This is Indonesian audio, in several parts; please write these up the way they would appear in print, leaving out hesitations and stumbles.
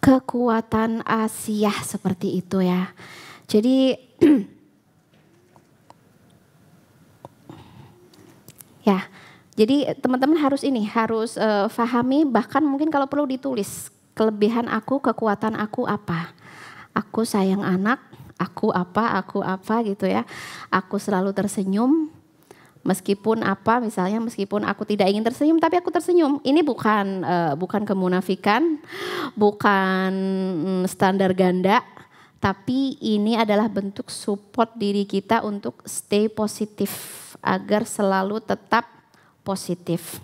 kekuatan Asia seperti itu ya. Jadi ya, jadi teman-teman harus pahami, bahkan mungkin kalau perlu ditulis kelebihan aku, kekuatan aku apa. Aku sayang anak, aku apa gitu ya. Aku selalu tersenyum, meskipun aku tidak ingin tersenyum, tapi aku tersenyum. Ini bukan kemunafikan, bukan standar ganda, tapi ini adalah bentuk support diri kita untuk stay positif, agar selalu tetap positif.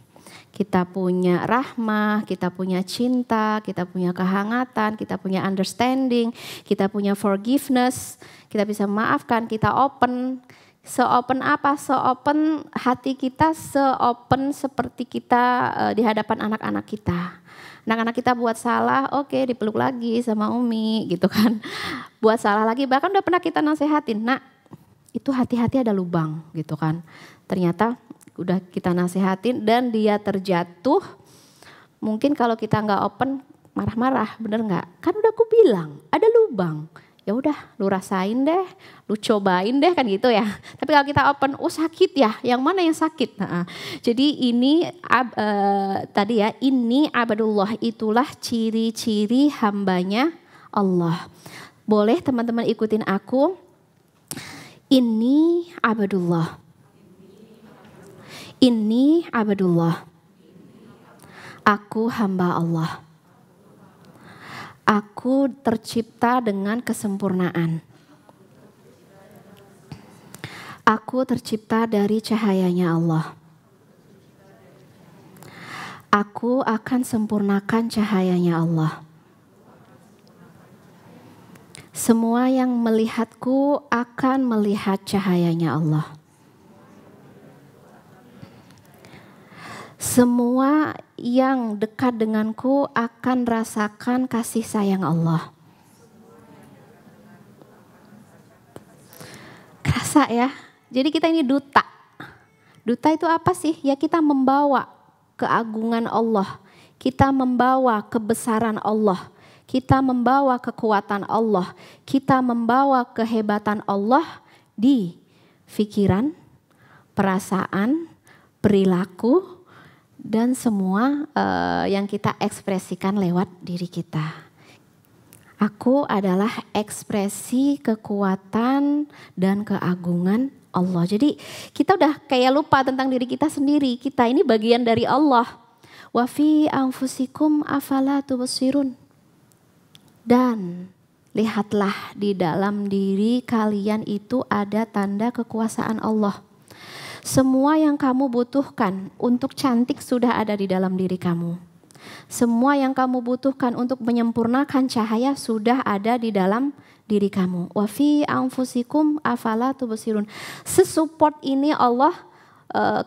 Kita punya rahmah, kita punya cinta, kita punya kehangatan, kita punya understanding, kita punya forgiveness, kita bisa memaafkan, kita open. Se-open apa? Se-open hati kita, se-open seperti kita di hadapan anak-anak kita. Anak-anak kita buat salah, oke, dipeluk lagi sama Umi gitu kan. Buat salah lagi, bahkan udah pernah kita nasehatin, nak itu hati-hati ada lubang gitu kan. Ternyata udah kita nasehatin dan dia terjatuh. Mungkin kalau kita nggak open, marah-marah, bener nggak? Kan udah aku bilang ada lubang. Ya udah, lu rasain deh, lu cobain deh kan gitu ya. Tapi kalau kita open, oh sakit ya, yang mana yang sakit? Nah, jadi ini tadi ya, ini abadullah, itulah ciri-ciri hambanya Allah. Boleh teman-teman ikutin aku. Ini abadullah. Ini abadullah. Aku hamba Allah. Aku tercipta dengan kesempurnaan. Aku tercipta dari cahayanya Allah. Aku akan sempurnakan cahayanya Allah. Semua yang melihatku akan melihat cahayanya Allah. Semua yang dekat denganku akan rasakan kasih sayang Allah. Kerasa ya? Jadi kita ini duta. Duta itu apa sih? Ya kita membawa keagungan Allah. Kita membawa kebesaran Allah. Kita membawa kekuatan Allah, kita membawa kehebatan Allah di pikiran, perasaan, perilaku, dan semua yang kita ekspresikan lewat diri kita. Aku adalah ekspresi kekuatan dan keagungan Allah. Jadi kita udah kayak lupa tentang diri kita sendiri. Kita ini bagian dari Allah. Wa fi anfusikum afala tubsirun. Dan lihatlah di dalam diri kalian itu ada tanda kekuasaan Allah. Semua yang kamu butuhkan untuk cantik sudah ada di dalam diri kamu. Semua yang kamu butuhkan untuk menyempurnakan cahaya sudah ada di dalam diri kamu. Wa fi anfusikum afala tubsirun. Sesupport ini Allah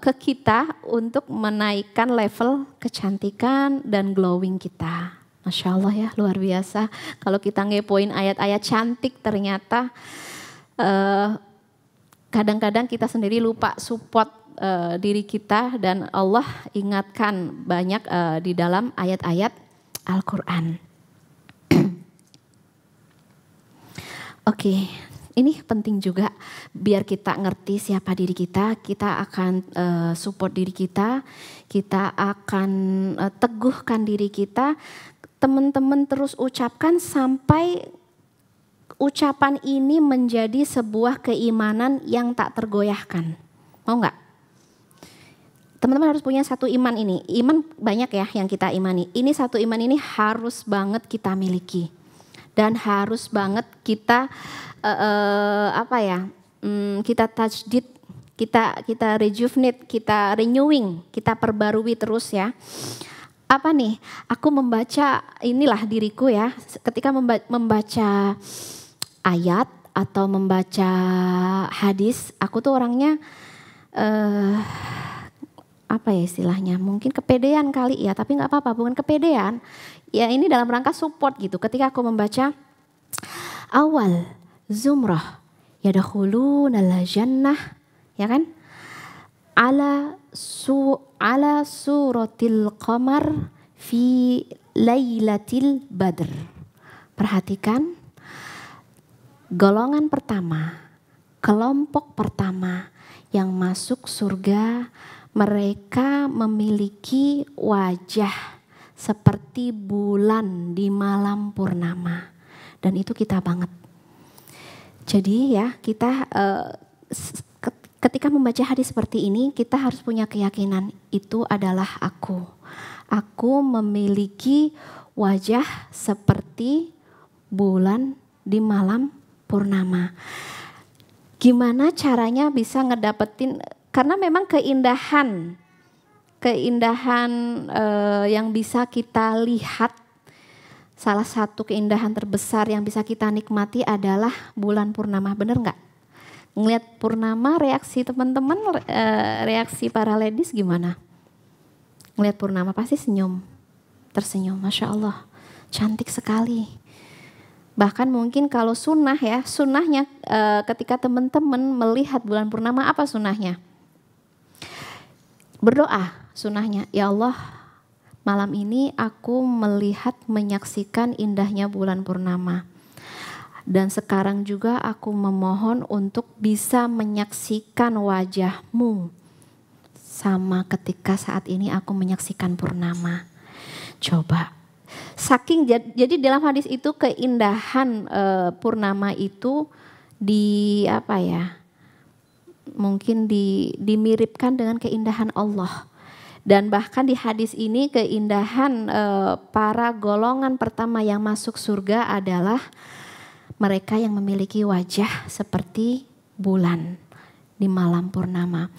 ke kita untuk menaikkan level kecantikan dan glowing kita. Masya Allah ya, luar biasa. Kalau kita ngepoin ayat-ayat cantik ternyata kadang-kadang kita sendiri lupa support diri kita, dan Allah ingatkan banyak di dalam ayat-ayat Al-Quran. Oke, ini penting juga biar kita ngerti siapa diri kita. Kita akan support diri kita akan teguhkan diri kita. Teman-teman terus ucapkan sampai ucapan ini menjadi sebuah keimanan yang tak tergoyahkan. Mau nggak? Teman-teman harus punya satu iman ini. Iman banyak ya yang kita imani. Ini satu iman ini harus banget kita miliki. Dan harus banget kita kita tajdid, kita rejuvenate, kita renewing, kita perbarui terus ya. Apa nih? Aku membaca, inilah diriku ya, ketika membaca ayat atau membaca hadis, aku tuh orangnya apa ya istilahnya, mungkin kepedean kali ya, tapi nggak apa-apa, bukan kepedean. Ya ini dalam rangka support gitu. Ketika aku membaca awal zumrah yadkhulunal jannah, ya kan? Ala suratil qamar fi lailatil badr. Perhatikan, golongan pertama, kelompok pertama yang masuk surga, mereka memiliki wajah seperti bulan di malam purnama. Dan itu kita banget. Jadi ya kita ketika membaca hadis seperti ini, kita harus punya keyakinan itu adalah aku. Aku memiliki wajah seperti bulan di malam purnama. Gimana caranya bisa ngedapetin, karena memang keindahan yang bisa kita lihat, salah satu keindahan terbesar yang bisa kita nikmati adalah bulan purnama, bener nggak? Ngelihat purnama, reaksi teman-teman, reaksi para ladies gimana? Ngelihat purnama pasti senyum, tersenyum, Masya Allah, cantik sekali. Bahkan mungkin kalau sunnah ya, sunnahnya ketika teman-teman melihat bulan purnama, apa sunnahnya? Berdoa sunnahnya, ya Allah, malam ini aku melihat, menyaksikan indahnya bulan purnama. Dan sekarang juga aku memohon untuk bisa menyaksikan wajahmu sama ketika saat ini aku menyaksikan purnama. Coba, saking jadi dalam hadis itu keindahan purnama itu mungkin dimiripkan dengan keindahan Allah. Dan bahkan di hadis ini keindahan para golongan pertama yang masuk surga adalah mereka yang memiliki wajah seperti bulan di malam purnama.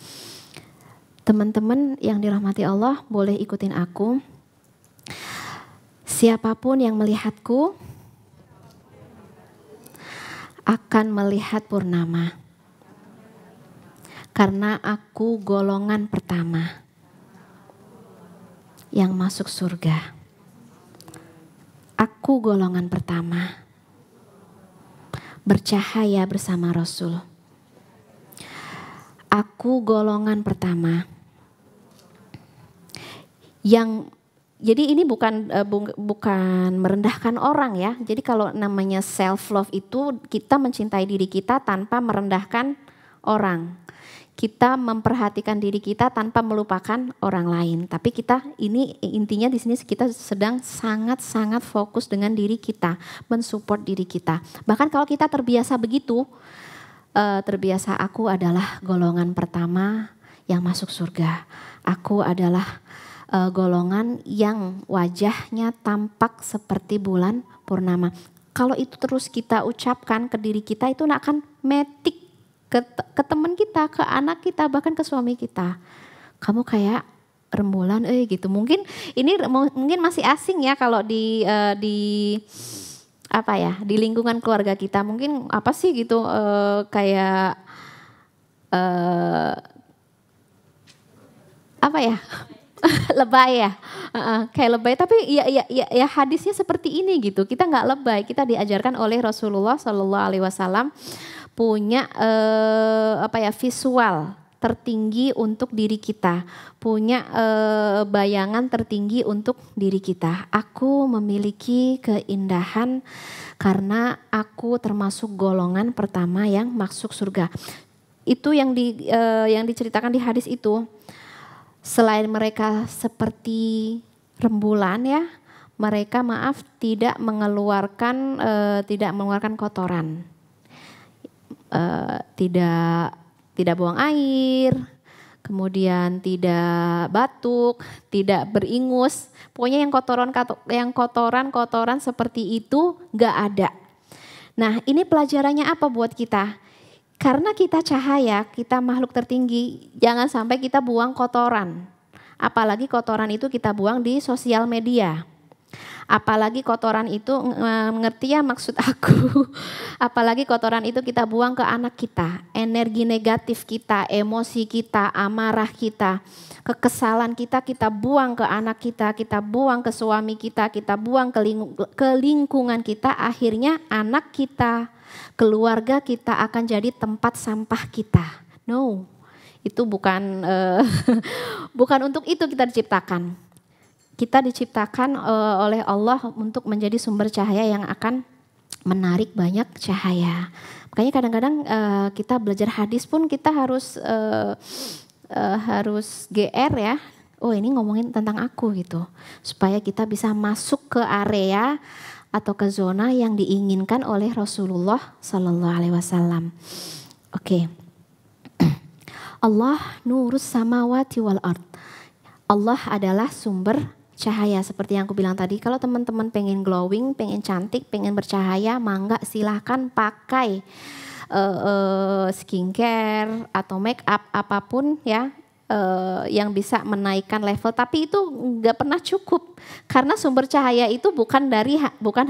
Teman-teman yang dirahmati Allah, boleh ikutin aku. Siapapun yang melihatku akan melihat purnama. Karena aku golongan pertama yang masuk surga. Aku golongan pertama. Bercahaya bersama Rasul. Aku golongan pertama yang, jadi ini bukan merendahkan orang ya. Jadi kalau namanya self love itu kita mencintai diri kita tanpa merendahkan orang. Kita memperhatikan diri kita tanpa melupakan orang lain. Tapi kita ini intinya di sini kita sedang sangat-sangat fokus dengan diri kita, mensupport diri kita. Bahkan kalau kita terbiasa begitu, terbiasa aku adalah golongan pertama yang masuk surga. Aku adalah golongan yang wajahnya tampak seperti bulan purnama. Kalau itu terus kita ucapkan ke diri kita, itu akan metik ke teman kita, ke anak kita, bahkan ke suami kita. Kamu kayak rembulan gitu. Mungkin ini mungkin masih asing ya kalau di lingkungan keluarga kita. Mungkin apa sih gitu kayak lebay ya, kayak lebay. Tapi ya hadisnya seperti ini gitu. Kita nggak lebay. Kita diajarkan oleh Rasulullah Shallallahu Alaihi Wasallam punya visual tertinggi untuk diri kita, punya bayangan tertinggi untuk diri kita. Aku memiliki keindahan karena aku termasuk golongan pertama yang masuk surga. Itu yang diceritakan di hadis itu. Selain mereka seperti rembulan ya, mereka tidak mengeluarkan kotoran, tidak buang air, kemudian tidak batuk, tidak beringus. Pokoknya yang kotoran seperti itu nggak ada. Nah, ini pelajarannya apa buat kita? Karena kita cahaya, kita makhluk tertinggi, jangan sampai kita buang kotoran. Apalagi kotoran itu kita buang di sosial media. Apalagi kotoran itu, ngerti ya maksud aku. Apalagi kotoran itu kita buang ke anak kita. Energi negatif kita, emosi kita, amarah kita, kekesalan kita buang ke anak kita buang ke suami kita buang ke lingkungan kita. Akhirnya anak kita, keluarga kita akan jadi tempat sampah kita. No, itu bukan untuk itu kita diciptakan. Kita diciptakan oleh Allah untuk menjadi sumber cahaya yang akan menarik banyak cahaya. Makanya kadang-kadang kita belajar hadis pun kita harus GR ya. Oh ini ngomongin tentang aku gitu. Supaya kita bisa masuk ke area atau ke zona yang diinginkan oleh Rasulullah Sallallahu Alaihi Wasallam. Oke. Allah nurus samawati wal ard. Allah adalah sumber cahaya seperti yang aku bilang tadi. Kalau teman-teman pengen glowing, pengen cantik, pengen bercahaya, mangga silahkan pakai skincare atau make up apapun ya yang bisa menaikkan level. Tapi itu nggak pernah cukup karena sumber cahaya itu bukan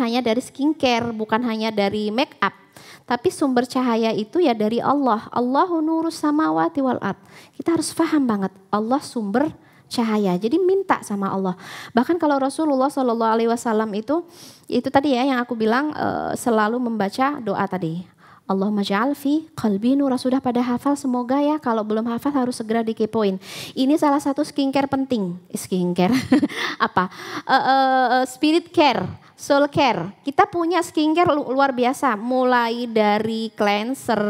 hanya dari skincare, bukan hanya dari make up. Tapi sumber cahaya itu ya dari Allah. Allahu nurus samawati wal ard. Kita harus paham banget Allah sumber cahaya. Jadi minta sama Allah. Bahkan kalau Rasulullah Shallallahu Alaihi Wasallam itu tadi ya yang aku bilang selalu membaca doa tadi. Allahumma ja'al fi qalbi nura. Sudah pada hafal semoga ya. Kalau belum hafal harus segera dikepoin. Ini salah satu skincare penting. Skincare apa? Spirit care, soul care. Kita punya skincare luar biasa. Mulai dari cleanser,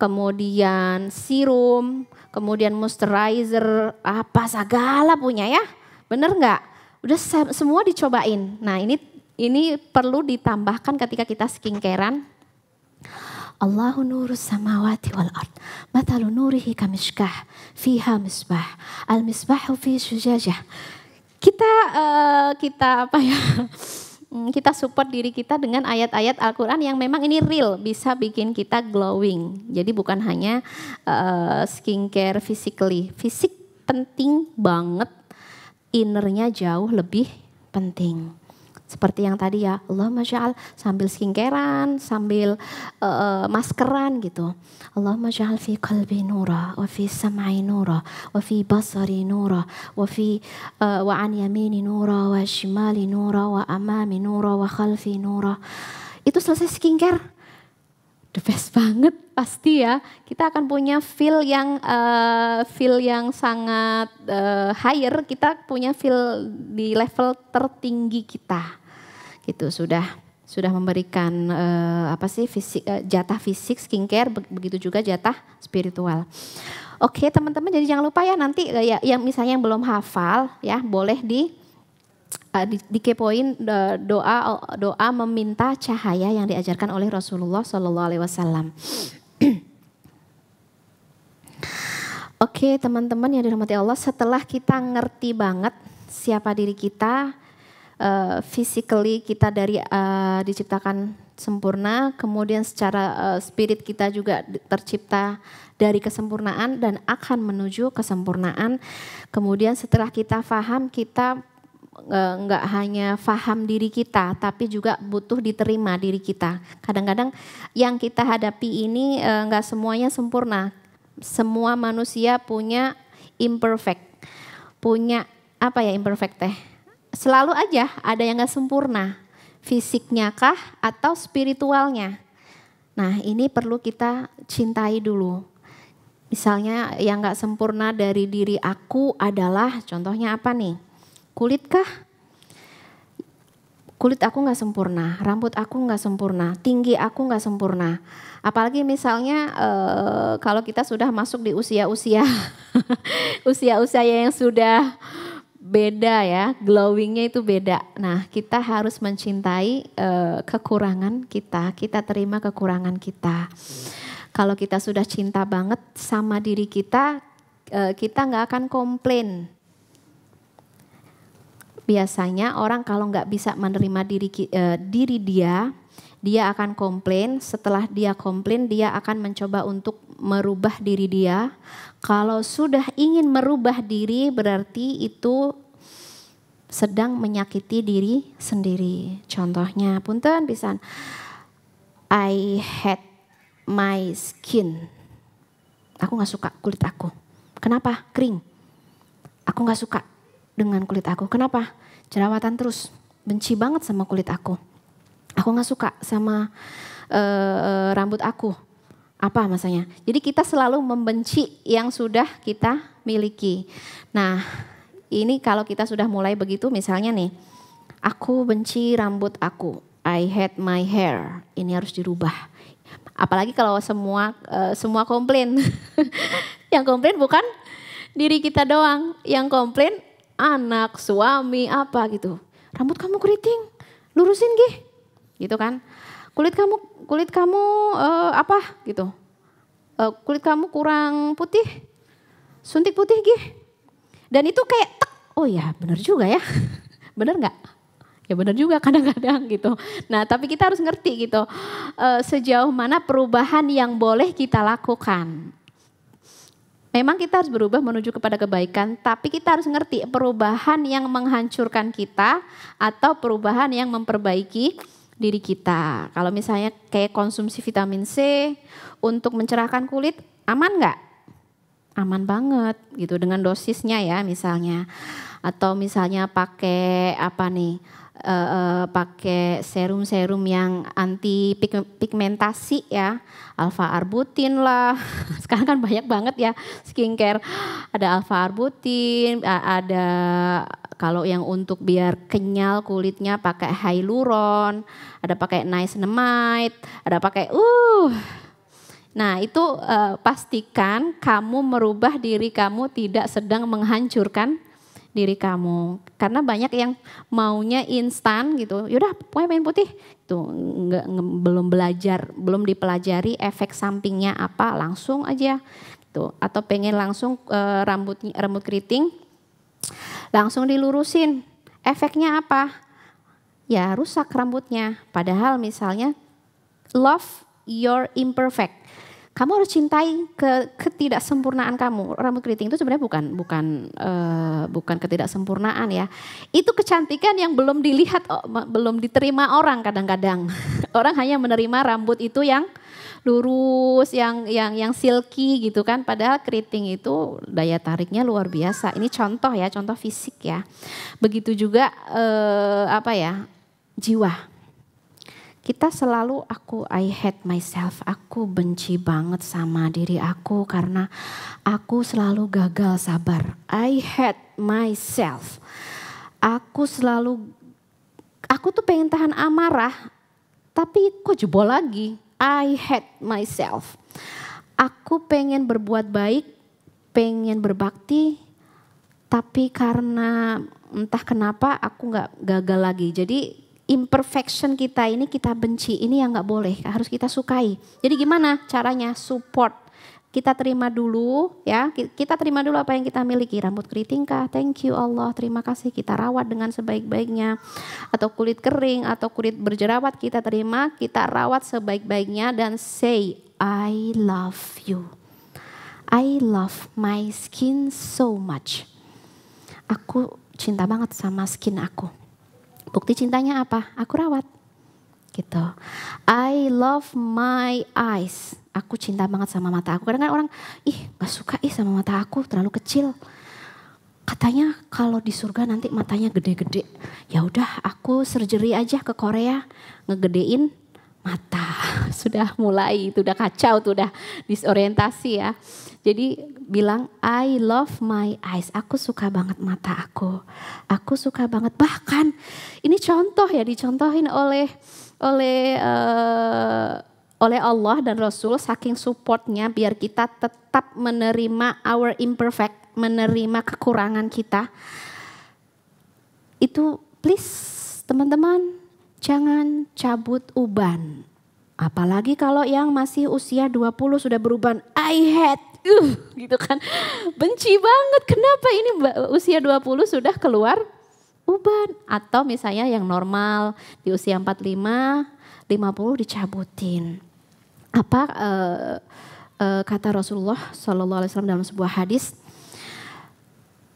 kemudian serum, kemudian moisturizer, apa segala punya ya, bener nggak? Udah semua dicobain. Nah ini perlu ditambahkan ketika kita skincarean. Allahu nurus samawati wal ard. Mathalu nurihi kamishkah fiha misbah. Al misbahu fi syujajah. Kita apa ya? Kita support diri kita dengan ayat-ayat Al-Quran yang memang ini real, bisa bikin kita glowing. Jadi bukan hanya skincare physically. Fisik penting banget, innernya jauh lebih penting. Seperti yang tadi ya, Allahumma ja'al sambil skincarean, sambil maskeran gitu. Allahumma ja'al fi qalbi nura, wa fi sam'i nura, wa fi basari nura, wa an yamini nura, wa shimali nura, wa amami nura, wa khalfi nura. Itu selesai skincare, the best banget pasti ya. Kita akan punya feel yang sangat higher. Kita punya feel di level tertinggi kita. Gitu sudah memberikan jatah fisik skincare, begitu juga jatah spiritual. Oke teman-teman, jadi jangan lupa ya nanti yang misalnya yang belum hafal ya boleh dikepoin doa meminta cahaya yang diajarkan oleh Rasulullah Shallallahu Alaihi Wasallam. Oke teman-teman yang dirahmati Allah, setelah kita ngerti banget siapa diri kita, physically kita diciptakan sempurna, kemudian secara spirit kita juga tercipta dari kesempurnaan dan akan menuju kesempurnaan. Kemudian setelah kita paham, kita nggak hanya paham diri kita, tapi juga butuh diterima diri kita. Kadang-kadang yang kita hadapi ini nggak semuanya sempurna. Semua manusia punya imperfect, punya apa ya imperfect teh? Selalu aja ada yang gak sempurna, fisiknya kah atau spiritualnya. Nah ini perlu kita cintai dulu. Misalnya yang gak sempurna dari diri aku adalah contohnya apa nih? Kulit kah? Kulit aku gak sempurna, rambut aku gak sempurna, tinggi aku gak sempurna. Apalagi misalnya kalau kita sudah masuk di usia-usia yang sudah beda ya, glowingnya itu beda. Nah kita harus mencintai kekurangan kita terima kekurangan kita. Kalau kita sudah cinta banget sama diri kita, kita gak akan komplain. Biasanya orang kalau gak bisa menerima diri dia akan komplain. Setelah dia komplain, dia akan mencoba untuk merubah diri dia. Kalau sudah ingin merubah diri berarti itu sedang menyakiti diri sendiri. Contohnya, punten pisan, I hate my skin. Aku gak suka kulit aku. Kenapa? Kering. Aku gak suka dengan kulit aku. Kenapa? Jerawatan terus. Benci banget sama kulit aku. Aku gak suka sama rambut aku. Apa masanya? Jadi kita selalu membenci yang sudah kita miliki. Nah, ini kalau kita sudah mulai begitu, misalnya nih, aku benci rambut aku. I hate my hair. Ini harus dirubah. Apalagi kalau semua komplain. Yang komplain bukan diri kita doang. Yang komplain anak, suami, apa gitu. Rambut kamu keriting, lurusin gih. Gitu kan. Kulit kamu apa gitu. Kulit kamu kurang putih. Suntik putih gih. Dan itu kayak oh ya benar juga ya. Benar nggak? Ya benar juga kadang-kadang gitu. Nah tapi kita harus ngerti gitu sejauh mana perubahan yang boleh kita lakukan. Memang kita harus berubah menuju kepada kebaikan, tapi kita harus ngerti perubahan yang menghancurkan kita atau perubahan yang memperbaiki diri kita. Kalau misalnya kayak konsumsi vitamin C untuk mencerahkan kulit, aman nggak? Aman banget gitu dengan dosisnya ya misalnya. Atau misalnya pakai apa nih? Pakai serum-serum yang anti pigmentasi ya, alpha arbutin lah. Sekarang kan banyak banget ya skincare, ada alpha arbutin, ada kalau yang untuk biar kenyal kulitnya pakai hyaluron, ada pakai niacinamide, ada pakai Nah itu pastikan kamu merubah diri kamu tidak sedang menghancurkan diri kamu. Karena banyak yang maunya instan gitu. Yaudah pokoknya pengen putih. Tuh belum dipelajari efek sampingnya apa, langsung aja. Tuh atau pengen langsung rambut keriting langsung dilurusin. Efeknya apa? Ya rusak rambutnya. Padahal misalnya love your imperfect. Kamu harus cintai ketidaksempurnaan kamu. Rambut keriting itu sebenarnya bukan ketidaksempurnaan ya. Itu kecantikan yang belum dilihat, belum diterima orang kadang-kadang. Orang hanya menerima rambut itu yang lurus, yang silky gitu kan. Padahal keriting itu daya tariknya luar biasa. Ini contoh ya, contoh fisik ya. Begitu juga jiwa. Kita selalu I hate myself, aku benci banget sama diri aku karena aku selalu gagal sabar. I hate myself. Aku tuh pengen tahan amarah tapi kok jebol lagi. I hate myself. Aku pengen berbuat baik, pengen berbakti tapi karena entah kenapa aku gak gagal lagi. Jadi imperfection kita ini kita benci, ini yang gak boleh, harus kita sukai. Jadi gimana caranya? Support. Kita terima dulu ya, kita terima dulu apa yang kita miliki. Rambut keriting kah? Thank you Allah, terima kasih, kita rawat dengan sebaik-baiknya. Atau kulit kering atau kulit berjerawat kita terima, kita rawat sebaik-baiknya dan say I love you. I love my skin so much. Aku cinta banget sama skin aku. Bukti cintanya apa? Aku rawat. Gitu. I love my eyes. Aku cinta banget sama mata aku. Kadang-kadang orang, gak suka sama mata aku, terlalu kecil. Katanya kalau di surga nanti matanya gede-gede. Ya udah, aku surgery aja ke Korea, ngegedein mata. Sudah mulai, itu udah kacau, tuh udah disorientasi ya. Jadi bilang I love my eyes, aku suka banget mata aku. Aku suka banget, bahkan ini contoh ya, dicontohin oleh Allah dan Rasul saking supportnya biar kita tetap menerima our imperfect, menerima kekurangan kita. Itu please teman-teman jangan cabut uban. Apalagi kalau yang masih usia 20 sudah beruban, I hate gitu kan. Benci banget, kenapa ini usia 20 sudah keluar uban. Atau misalnya yang normal di usia 45, 50 dicabutin. Apa kata Rasulullah SAW dalam sebuah hadis,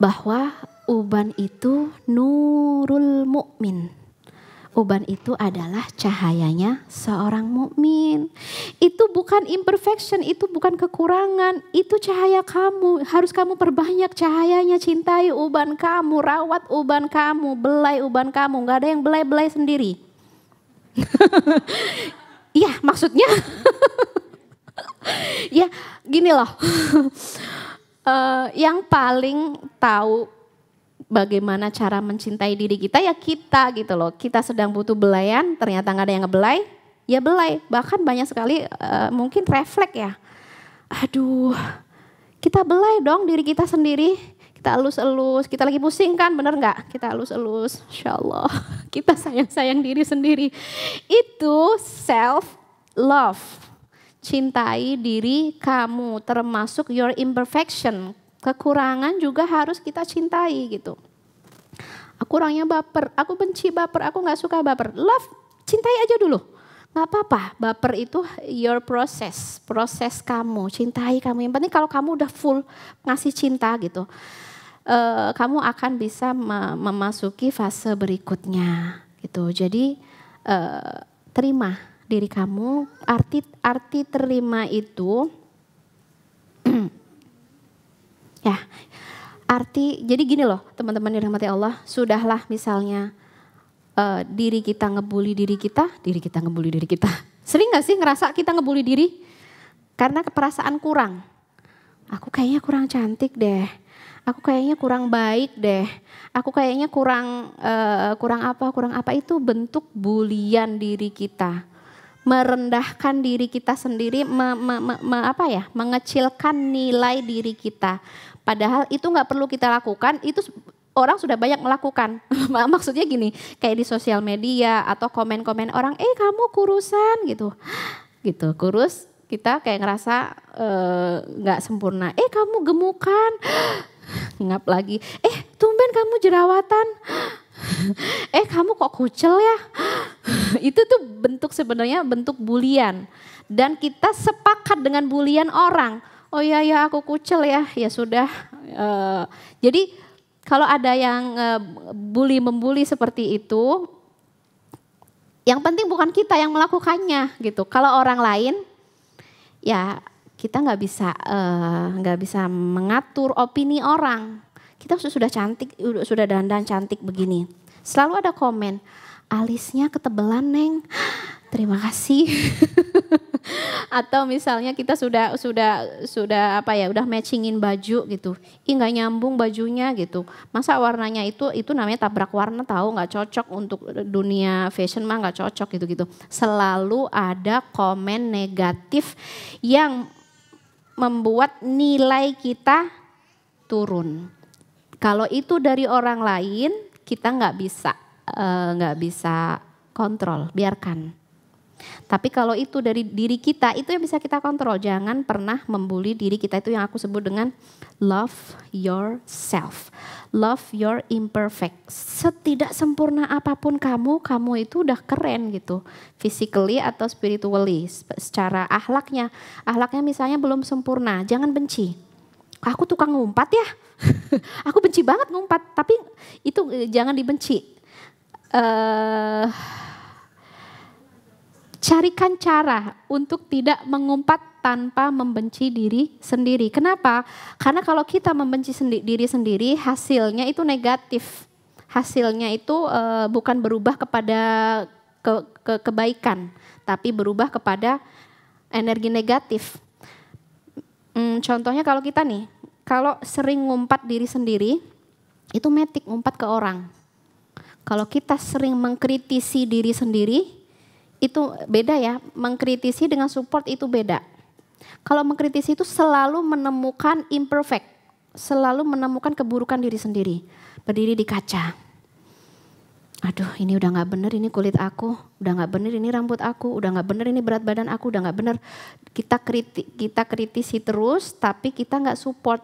bahwa uban itu nurul mukmin. Uban itu adalah cahayanya seorang mukmin. Itu bukan imperfection, itu bukan kekurangan, itu cahaya kamu. Harus kamu perbanyak cahayanya, cintai uban kamu, rawat uban kamu, belai uban kamu. Gak ada yang belai-belai sendiri. Iya maksudnya, ya gini loh. Yang paling tahu bagaimana cara mencintai diri kita ya kita gitu loh. Kita sedang butuh belayan, ternyata gak ada yang ngebelai, ya belai. Bahkan banyak sekali mungkin refleks ya. Aduh, kita belai dong diri kita sendiri. Kita elus-elus, kita lagi pusing kan, bener gak? Kita elus-elus, Insya Allah. Kita sayang-sayang diri sendiri. Itu self love. Cintai diri kamu, termasuk your imperfection. Kekurangan juga harus kita cintai gitu. Aku orangnya baper, aku benci baper, aku gak suka baper. Love, cintai aja dulu. Gak apa-apa, baper itu your proses kamu, cintai kamu. Yang penting kalau kamu udah full ngasih cinta gitu, kamu akan bisa memasuki fase berikutnya gitu. Jadi terima diri kamu, arti terima itu ya, jadi gini loh teman-teman yang dirahmati Allah, sudahlah misalnya diri kita ngebully diri kita ngebully diri kita. Sering gak sih ngerasa kita ngebully diri? Karena perasaan kurang. Aku kayaknya kurang cantik deh, aku kayaknya kurang baik deh, aku kayaknya kurang apa, itu bentuk bulian diri kita. Merendahkan diri kita sendiri, mengecilkan nilai diri kita. Padahal itu gak perlu kita lakukan, itu orang sudah banyak melakukan. Maksudnya gini, kayak di sosial media atau komen-komen orang, kamu kurusan gitu, kurus, kita kayak ngerasa gak sempurna. Kamu gemukan, ngap lagi, tumben kamu jerawatan, kamu kok kucel ya. Itu tuh sebenarnya bentuk bulian. Dan kita sepakat dengan bulian orang. Oh ya aku kucel ya sudah. Jadi kalau ada yang membuli seperti itu, yang penting bukan kita yang melakukannya gitu. Kalau orang lain, ya kita nggak bisa mengatur opini orang. Kita sudah cantik, sudah dandan cantik begini. Selalu ada komen, alisnya ketebelan Neng, terima kasih. Atau misalnya kita sudah udah matchingin baju gitu, nggak nyambung bajunya gitu. Masa warnanya itu namanya tabrak warna, tahu nggak cocok untuk dunia fashion mah, nggak cocok gitu. Selalu ada komen negatif yang membuat nilai kita turun. Kalau itu dari orang lain, kita nggak bisa kontrol, biarkan. Tapi kalau itu dari diri kita, itu yang bisa kita kontrol. Jangan pernah membuli diri kita, itu yang aku sebut dengan love yourself, love your imperfect. Setidak sempurna apapun kamu itu udah keren gitu, physically atau spiritually. Secara akhlaknya misalnya belum sempurna, jangan benci. Aku tukang ngumpat ya, aku benci banget ngumpat, tapi itu jangan dibenci. Carikan cara untuk tidak mengumpat tanpa membenci diri sendiri. Kenapa? Karena kalau kita membenci diri sendiri, hasilnya itu negatif. Hasilnya itu bukan berubah kepada kebaikan, tapi berubah kepada energi negatif. Contohnya kalau kita nih, kalau sering ngumpat diri sendiri, itu metik ngumpat ke orang. Kalau kita sering mengkritisi diri sendiri, itu beda ya, mengkritisi dengan support itu beda. Kalau mengkritisi itu selalu menemukan imperfect, selalu menemukan keburukan diri sendiri. Berdiri di kaca, aduh ini udah gak bener, ini kulit aku, udah gak bener ini rambut aku, udah gak bener ini berat badan aku, udah gak bener. Kita kritisi terus tapi kita gak support.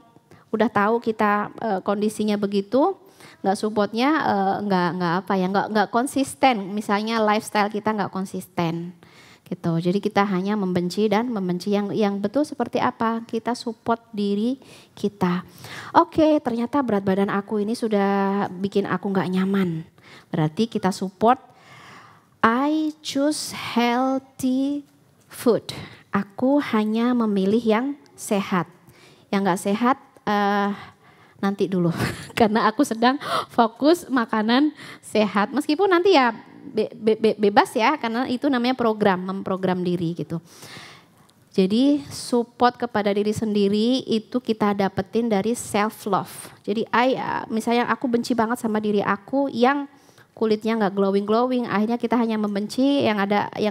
Udah tahu kita kondisinya begitu, nggak supportnya nggak konsisten. Misalnya lifestyle kita nggak konsisten gitu. Jadi kita hanya membenci yang betul seperti apa, kita support diri kita. Oke, ternyata berat badan aku ini sudah bikin aku nggak nyaman, berarti kita support. I choose healthy food, aku hanya memilih yang sehat. Yang nggak sehat nanti dulu, karena aku sedang fokus makanan sehat. Meskipun nanti ya bebas ya, karena itu namanya memprogram diri gitu. Jadi support kepada diri sendiri itu kita dapetin dari self love. Jadi misalnya aku benci banget sama diri aku yang kulitnya nggak glowing, akhirnya kita hanya membenci yang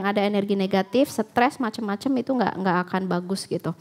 ada energi negatif, stres macam-macam itu nggak akan bagus gitu.